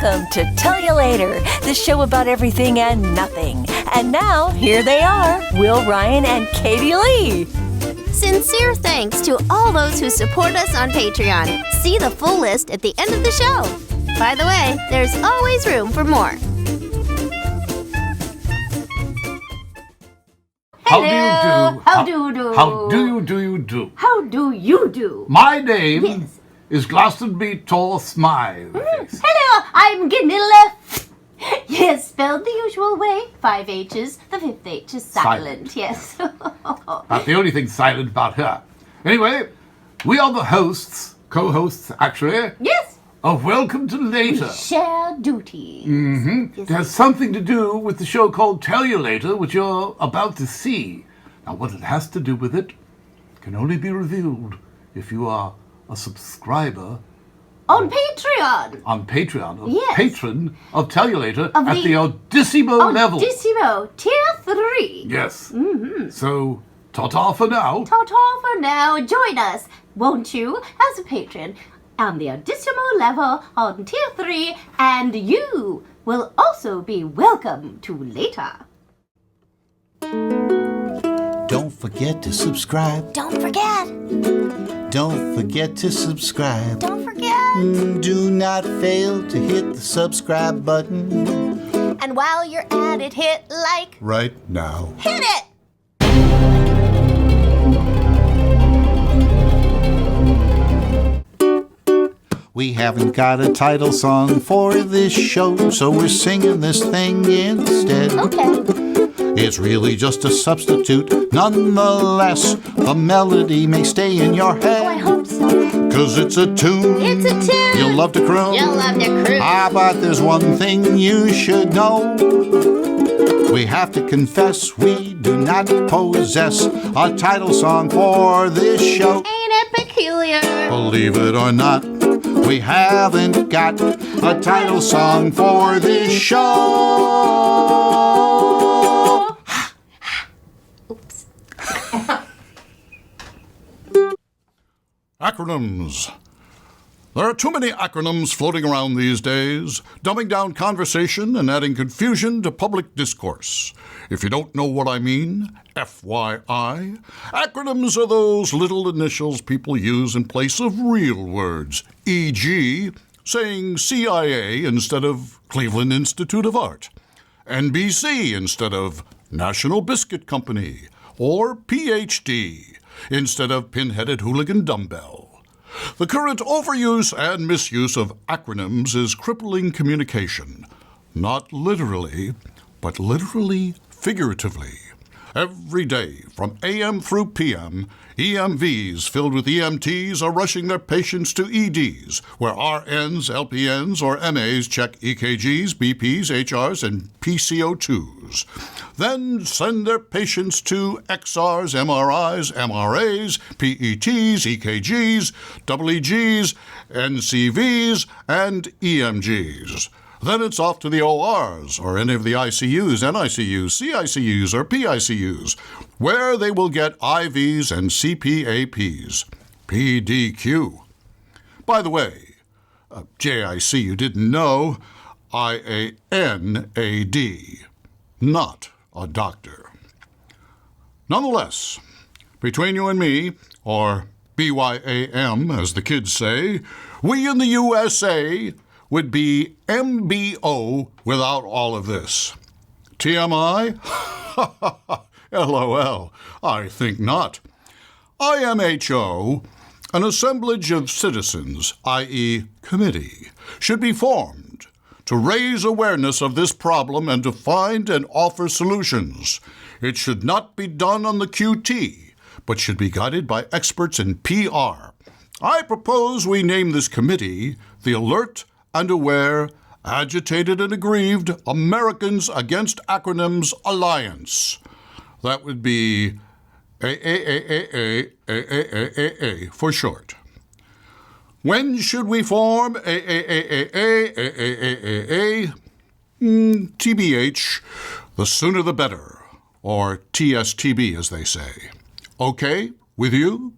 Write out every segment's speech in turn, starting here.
Welcome to Tell You Later, the show about everything and nothing. And now, here they are, Will Ryan and Katie Leigh. Sincere thanks to all those who support us on Patreon. See the full list at the end of the show. By the way, there's always room for more. How do you do? How do you do? How do you do? How do you do? My name is Glastonbury Tor Smythe. Hello, I'm Gardena. Yes, spelled the usual way. 5 H's. The 5th H is silent. Yes. That's the only thing silent about her. Anyway, we are the hosts, co-hosts actually, Yes. of Welcome to Later. Share duties. It has something to do with the show called Tell You Later, which you're about to see. Now, what it has to do with it can only be revealed if you are a subscriber On Patreon. on Patreon, a Yes. patron of Tell You Later Of at the- the Oddissimo level. Oddissimo, Tier 3. Yes. So, ta-ta for now. Ta-ta for now. Join us, won't you, as a patron on the Oddissimo level on Tier 3, and you will also be welcome to later. Don't forget to subscribe. Don't forget. Don't forget to subscribe. Don't forget. Do not fail to hit the subscribe button And while you're at it, hit like. right now. Hit it! We haven't got a title song for this show, so we're singing this thing instead. Okay. It's really just a substitute. Nonetheless, the melody may stay in your I head. hope so. 'Cause it's a tune. It's a tune. You'll love to croon. You'll love to cruise. But there's one thing you should know. We have to confess we do not possess a title song for this show. Ain't it peculiar? Believe it or not, we haven't got a title song for this show. Oops. Acronyms. There are too many acronyms floating around these days, dumbing down conversation and adding confusion to public discourse. If you don't know what I mean, FYI, acronyms are those little initials people use in place of real words, e.g., saying CIA instead of Cleveland Institute of Art, NBC instead of National Biscuit Company, or PhD instead of Pinheaded Hooligan Dumbbell. The current overuse and misuse of acronyms is crippling communication. Not literally, but literally figuratively. Every day, from AM through PM, EMVs filled with EMTs are rushing their patients to EDs, where RNs, LPNs, or MAs check EKGs, BPs, HRs, and PCO2s. Then send their patients to XRs, MRIs, MRAs, PETs, EKGs, EEGs, NCVs, and EMGs. Then it's off to the ORs, or any of the ICUs, NICUs, CICUs, or PICUs, where they will get IVs and CPAPs. PDQ. By the way, JIC you didn't know, IANAD, not a doctor. Nonetheless, between you and me, or BYAM as the kids say, we in the USA would be MBO without all of this. TMI? LOL, I think not. IMHO, an assemblage of citizens, i.e. committee, should be formed to raise awareness of this problem and to find and offer solutions. It should not be done on the QT, but should be guided by experts in PR. I propose we name this committee the Alert and Aware, Agitated and Aggrieved Americans Against Acronyms Alliance. That would be AAAA for short. When should we form AAAA? TBH, the sooner the better, or TSTB as they say. Okay with you?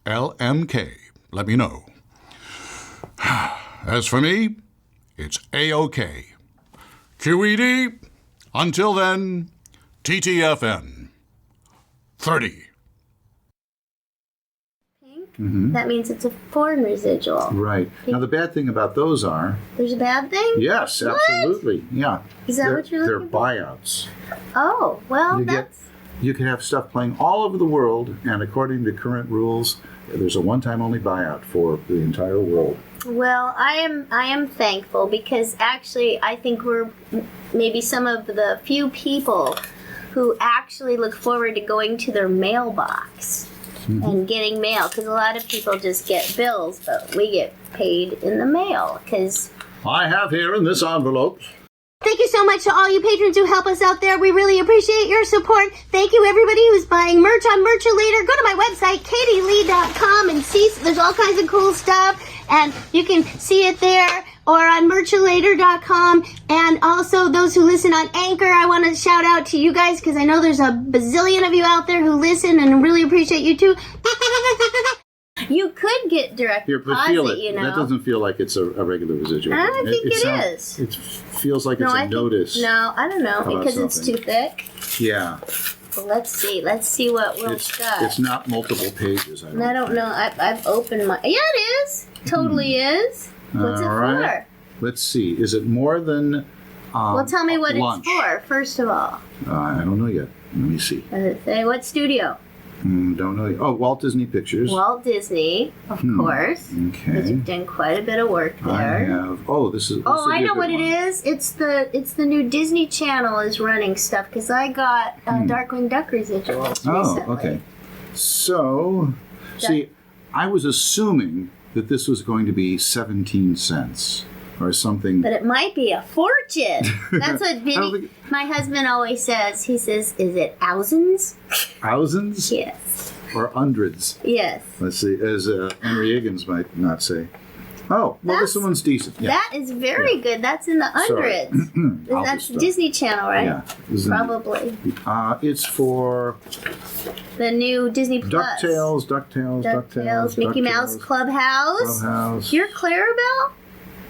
LMK, let me know. As for me, it's A-OK. QED, until then, TTFN. 30. That means it's a foreign residual. Right. Now, the bad thing about those are... There's a bad thing? Yes, What? absolutely. Yeah. Is that what you're They're looking for? buyouts. Oh, well, You can have stuff playing all over the world, and according to current rules, there's a one-time only buyout for the entire world. Well, I am thankful because actually I think we're maybe some of the few people who actually look forward to going to their mailbox and getting mail, because a lot of people just get bills, but we get paid in the mail because... I have here in this envelope... Thank you so much to all you patrons who help us out there. We really appreciate your support. Thank you, everybody who's buying merch on Merchulator. Go to my website, katielee.com, and see there's all kinds of cool stuff. And you can see it there or on Merchulator.com. And also, those who listen on Anchor, I want to shout out to you guys because I know there's a bazillion of you out there who listen and really appreciate you too. You could get direct Here, but deposit, feel it. you know. That doesn't feel like it's a regular residual. I think it is. It feels like it's I a think- notice. No, I don't know, about because it's something. too thick. Yeah. Well, let's see. Let's see what Will's got. It's not multiple pages. And I don't know. I've opened my... Yeah, it is. Totally is. What's it All right. for? Let's see. Is it more than Well, tell me what lunch? it's for, first of all. I don't know yet. Let me see. Does it say what studio? Don't know yet. Oh, Walt Disney Pictures. Walt Disney, of course. Because Okay. you've done quite a bit of work I there. have. Oh, this is. Oh, I know what it is. It's the new Disney Channel is running stuff because I got Darkwing Duck residuals Oh, recently. okay. So, see, I was assuming that this was going to be 17 cents or something. But it might be a fortune. That's what don't Vinny, think- my husband always says. He says, "Is it thousands?" Thousands Yes. or hundreds? Yes. Let's see, as Henry Higgins might not say. Oh, well, this That's- one's decent. Yeah. That is very good. That's in the Sorry. hundreds. I'll That's just, Disney Channel, right? Yeah. This is- Probably. It's for The new Disney Plus. DuckTales, Mickey Mouse Clubhouse. Clubhouse. You're Clarabelle?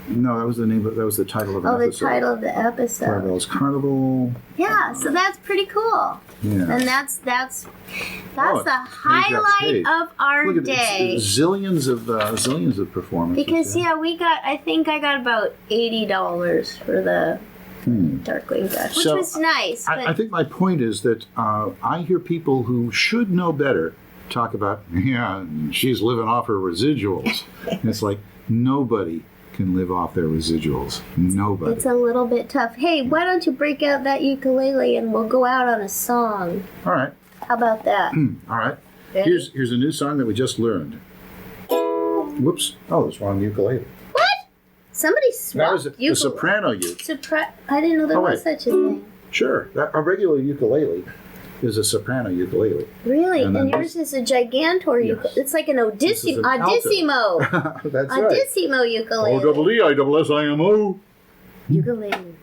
No, that was the name. That was the title of an Oh, the episode. title of the episode. Clarabelle's Carnival. Yeah, so that's pretty cool. Yeah. And that's the it's page after highlight page. of our Look at day. it. Zillions of performances. Because I think I got about $80 for the Darkwing Duck, which So, was nice. But I think my point is that I hear people who should know better talk about, yeah, she's living off her residuals. And it's like, nobody can live off their residuals. Nobody. it's a little bit tough. Hey, why don't you break out that ukulele and we'll go out on a song? All right. How about that? All right. Ready? Here's a new song that we just learned. Whoops. Oh, that's wrong ukulele. What? Somebody That swapped was a soprano uke. I didn't know there Oh, was wait. such a thing. Sure. A regular ukulele is a soprano ukulele. Really? And And then yours is a gigantor Yes. ukulele. It's like an This is an alto. Audissimo. That's right. Audissimo ukulele. O-double-E-I-double-S-I-M-O. Ukulele.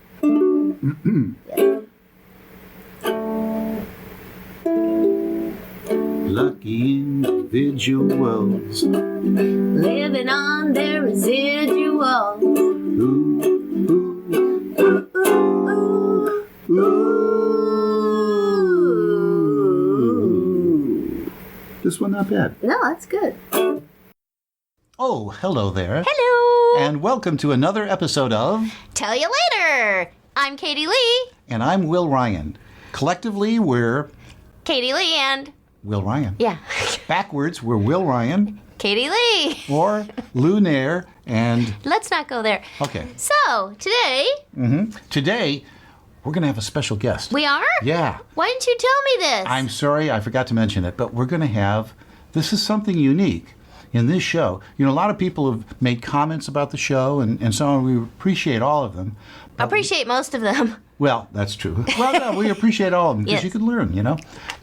Lucky individuals. Living on their residuals. Ooh, ooh, ooh, ooh. This one not bad. No, that's good. Oh, hello there. Hello. And welcome to another episode of Tell you later. I'm Katie Lee. And I'm Will Ryan. Collectively, we're Katie Lee and... Will Ryan. Yeah. Backwards, we're Will Ryan Katie Lee. or Lou Nair. And, Let's not go there. okay, So, today, today we're going to have a special guest. we are? Yeah. Why didn't you tell me this? I'm sorry, I forgot to mention it, but we're going to have, this is something unique in this show. You know, a lot of people have made comments about the show and so on. We appreciate all of them. Appreciate most of them. Well, that's true. Well, no, we appreciate all of them because Yes. you can learn, you know.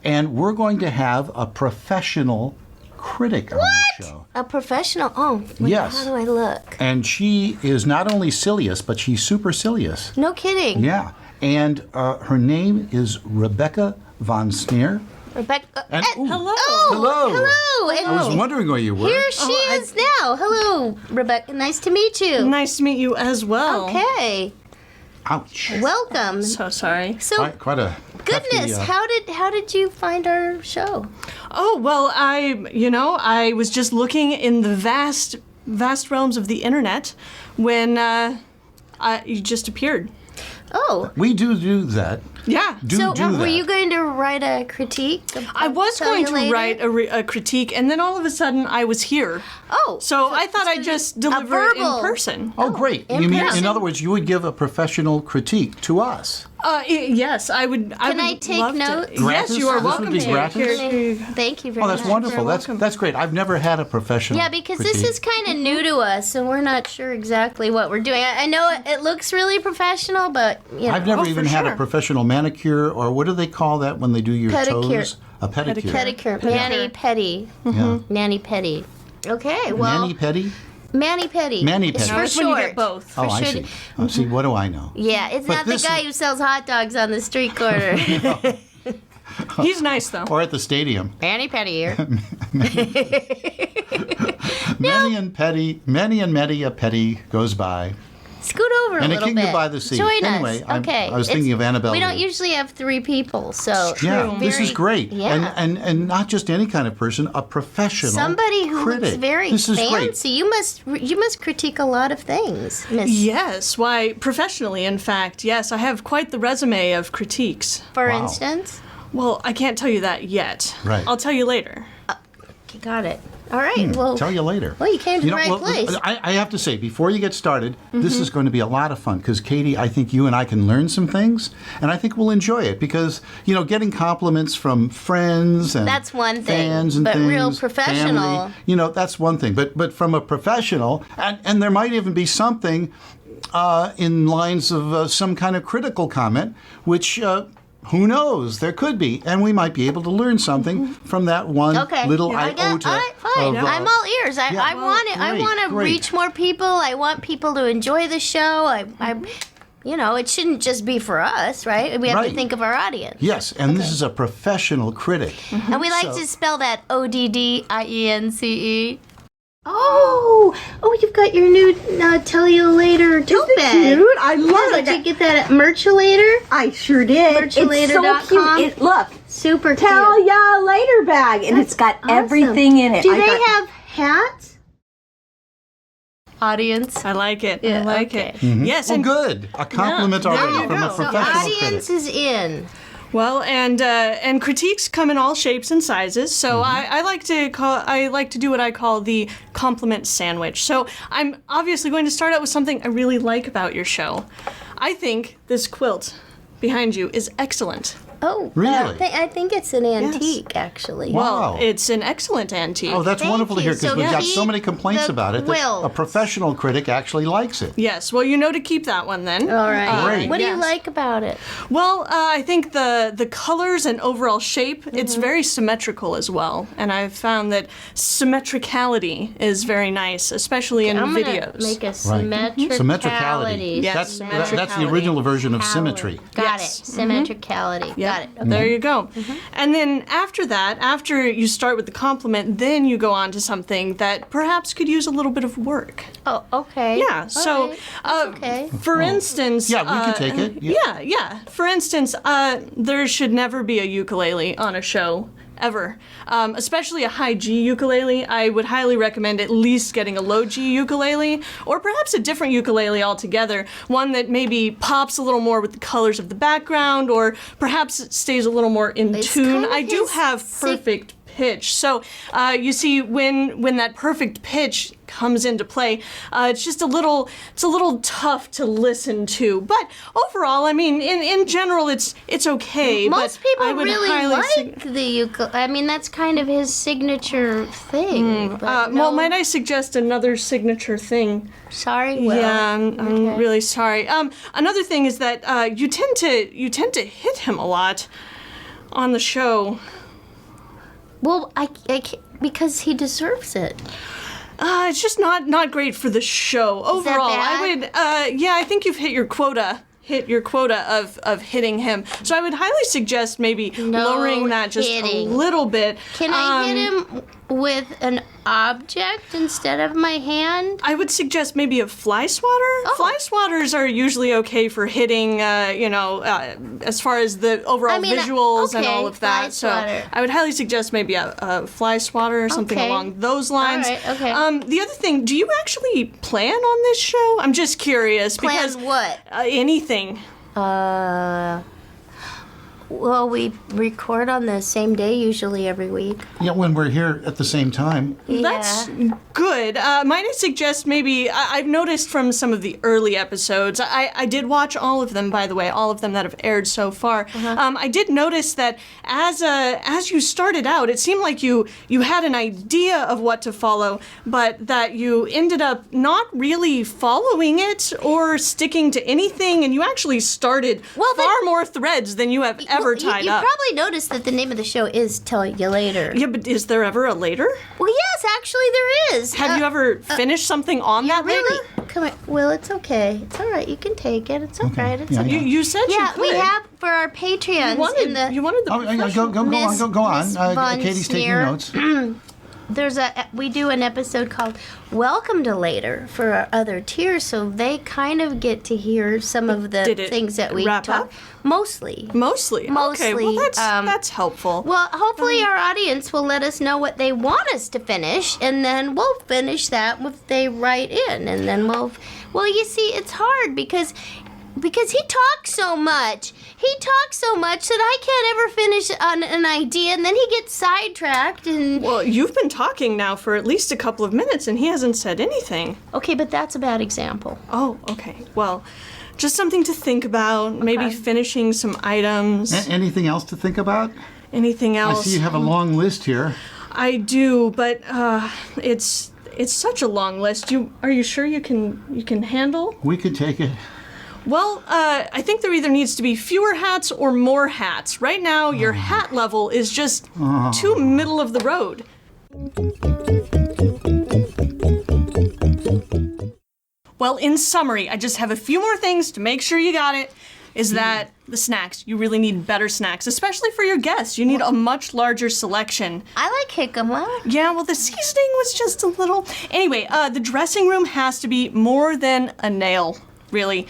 And we're going to have a professional critic on the show. A professional? Oh, wait, Yes. how do I look? And she is not only Cilious, but she's supercilious. No kidding. Yeah. And her name is Rebecca Von Sneer. Rebecca. And- ooh, Hello. Hello. Hello. And I was wondering where you were. here she is now. Hello, Rebecca. Nice to meet you. Nice to meet you as well. Okay. Ouch. Welcome. So sorry. So, Quite a goodness, hefty, how did you find our show? Oh, well, I was just looking in the vast realms of the internet when you just appeared. Oh. we do that. Yeah. So, do were that. you going to write a critique? I was Tell going you to later? write a critique, and then all of a sudden I was here. Oh. So I thought I'd just deliver it in verbal. person. Oh, great. in You mean, person. in other words, you would give a professional critique to us. Yes, I would. Can I take love to. notes? Yes, Gratis? you are This would welcome be to. gratis? Here. Thank you very Oh, much. that's wonderful. That's welcome. that's great. I've never had a professional. Yeah, because this critique. is kind of new to us, and we're not sure exactly what we're doing. I know it looks really professional, but you know, I've never Oh, even for had sure. a professional manicure, or what do they call that when they do your Pedicure. toes? A pedicure. pedicure, mani pedi, Yeah. nanny pedi. Okay, well, Mani pedi? mani pedi. Mani It's pedi. for Now it's when you short. get both. Oh, I sure. see. Oh, see, what do I know? Yeah, it's But not the this guy is- who sells hot dogs on the street corner. He's nice though. Or at the stadium. Mani pedi here. Many and many a petty goes by. Scoot over And a a little kingdom bit. by the sea. Join Anyway, us. Okay. I was thinking of Annabelle We don't Lee. usually have 3 people, so Yeah, this very- is great. Yeah. And not just any kind of person, a professional Somebody who critic. looks very This is fancy. great. You must critique a lot of things, Miss. Yes, why, professionally, in fact, yes, I have quite the resume of critiques. For Wow. instance. Well, I can't tell you that yet. Right. I'll tell you later. Okay, got it. All right. Well, Tell you later. Well, you came to the right place. I have to say, before you get started, this is going to be a lot of fun because, Katie, I think you and I can learn some things, and I think we'll enjoy it because, getting compliments from friends and That's one thing, fans and but things, real professional- family, that's one thing. But from a professional, and there might even be something in lines of some kind of critical comment, which. Who knows? There could be, and we might be able to learn something from that one Okay. little I got, iota. all right, fine. of, I'm all ears. I well, want it. I great, want to great. reach more people. I want people to enjoy the show. It shouldn't just be for us, right? We have to Right. think of our audience. Yes, and this is a professional critic. And we like So- to spell that ODDIENCE. Oh, you've got your new Tell You Later tote bag. Cute. I love Yeah, it. did you get that at Merchulator? I sure did. It's so Merchulator.com. cute. Look, Super tell cute. ya later bag, and it's got Awesome. everything in it. Do I they got- have hats? Audience. I like it. Yeah, I like okay. it. Yes, Oh, and good. A compliment there already you from go. a So professional Audience critic. is in. well, and critiques come in all shapes and sizes. So I like to do what I call the compliment sandwich. So I'm obviously going to start out with something I really like about your show. I think this quilt behind you is excellent. Oh, Really? I think it's an antique, actually. Wow. Well, it's an excellent antique. Oh, that's Thank wonderful to you. hear because So we've got keep so many complaints the about it that quilt. a professional critic actually likes it. Yes, well, you know to keep that one then. All right. Great. What do you Yes. like about it? Well, I think the colors and overall shape, it's very symmetrical as well. And I've found that symmetricality is very nice, especially in I'm videos. gonna make a Right. symmetricality. Yes, That's the original version of symmetry. Got Yes. it. Symmetricality. Yeah, Got it. Okay. there you go. And then after that, after you start with the compliment, then you go on to something that perhaps could use a little bit of work. Oh, okay. Yeah, so right. That's okay. for instance, Yeah, we could take it. Yeah. For instance, there should never be a ukulele on a show. Ever. Especially a high G ukulele. I would highly recommend at least getting a low G ukulele, or perhaps a different ukulele altogether. One that maybe pops a little more with the colors of the background, or perhaps it stays a little more in It's tune. kind of I do his have perfect pitch. So you see, when that perfect pitch comes into play, it's just a little tough to listen to. But overall, I mean, in general, it's okay. Most but people I would really highly like the ukulele. I mean, that's kind of his signature thing. But well, no- might I suggest another signature thing? Sorry. Well, Yeah, I'm okay. really sorry. Another thing is that you tend to hit him a lot on the show. Well, I can't, because he deserves it. It's just not great for the show overall. bad? I would, I think you've hit your quota hit your quota of hitting him. So I would highly suggest maybe lowering that just a little bit. Can I hit him with an object instead of my hand? I would suggest maybe a fly swatter. Fly swatters are usually okay for hitting, as far as the overall visuals and all of that. So I would highly suggest maybe a fly swatter or something along those lines. All right, okay. The other thing, do you actually plan on this show? I'm just curious. Because what? Anything. Well, we record on the same day usually every week. Yeah, when we're here at the same time. That's good. Might I suggest maybe, I've noticed from some of the early episodes, I did watch all of them, by the way, all of them that have aired so far. I did notice that as you started out, it seemed like you had an idea of what to follow, but that you ended up not really following it or sticking to anything, and you actually started far more threads than you have ever tied you up. You probably noticed that the name of the show is Tell You Later. Yeah, but is there ever a later? Well, yes, actually there is. Have you ever finished something on that really? later? Come here. Well, it's okay. It's all right. You can take it. It's all right. It's okay. You said you could. We have for our Patreons. You wanted the Go on. Miss Von Katie's taking Sneer. notes. We do an episode called Welcome to Later for our other tiers, so they kind of get to hear some of the things that we wrap talk. up? Mostly. Mostly. Okay, well that's helpful. Well, hopefully our audience will let us know what they want us to finish, and then we'll finish that if they write in, and then well, you see, it's hard because he talks so much. He talks so much that I can't ever finish an idea, and then he gets sidetracked. And well, you've been talking now for at least a couple of minutes, and he hasn't said anything. Okay, but that's a bad example. Oh, okay. Well, just something to think about. Maybe finishing some items. Anything else to think about? Anything else? I see you have a long list here. I do, but it's such a long list. Are you sure you can handle? We could take it. Well, I think there either needs to be fewer hats or more hats. Right now, your hat level is just too middle of the road. Well, in summary, I just have a few more things to make sure you got it. Is that the snacks? You really need better snacks, especially for your guests. You need a much larger selection. I like jicama. Yeah, well, the seasoning was just a little... Anyway, the dressing room has to be more than a nail. Really.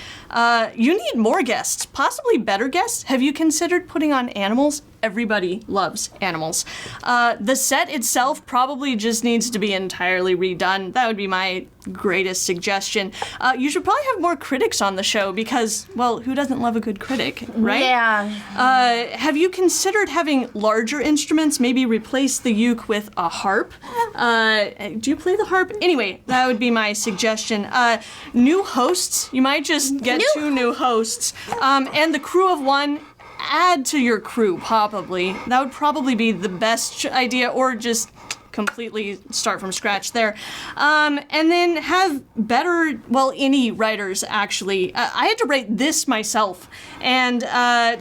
You need more guests, possibly better guests. Have you considered putting on animals? Everybody loves animals. The set itself probably just needs to be entirely redone. That would be my greatest suggestion. You should probably have more critics on the show because, well, who doesn't love a good critic, right? Yeah. Have you considered having larger instruments, maybe replace the uke with a harp? Do you play the harp? Anyway, that would be my suggestion. New hosts, you might just get two new hosts. And the crew of one, add to your crew, probably. That would probably be the best idea, or just completely start from scratch there. And then have better, any writers, actually. I had to write this myself. And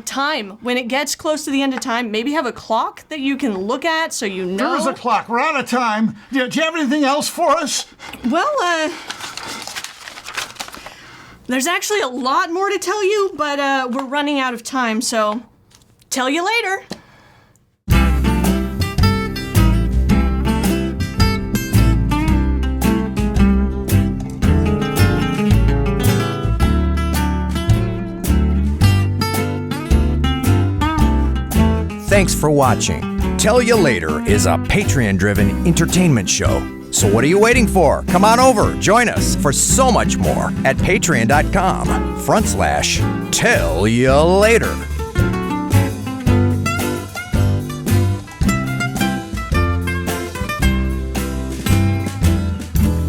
time. When it gets close to the end of time, maybe have a clock that you can look at so you know. There's a clock. We're out of time. Do you have anything else for us? Well, there's actually a lot more to tell you, but we're running out of time, so tell you later. Thanks for watching. Tell You Later is a Patreon-driven entertainment show. So what are you waiting for? Come on over, join us for so much more at patreon.com/Tell You Later.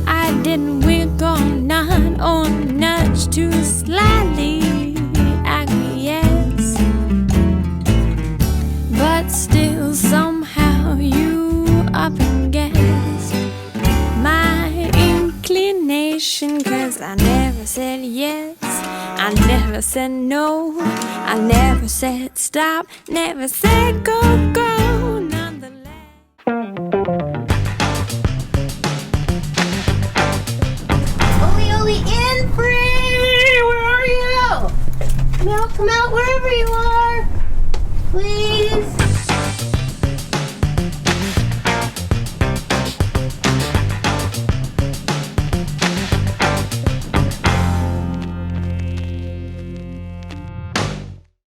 I didn't wink or nod or nudge too slightly, acquiesce, but still somehow you up and guess my inclination, 'cause I never said yes, I never said no, I never said stop, never said go, nonetheless. Oli in free! Where are you? Come out wherever you are. Please.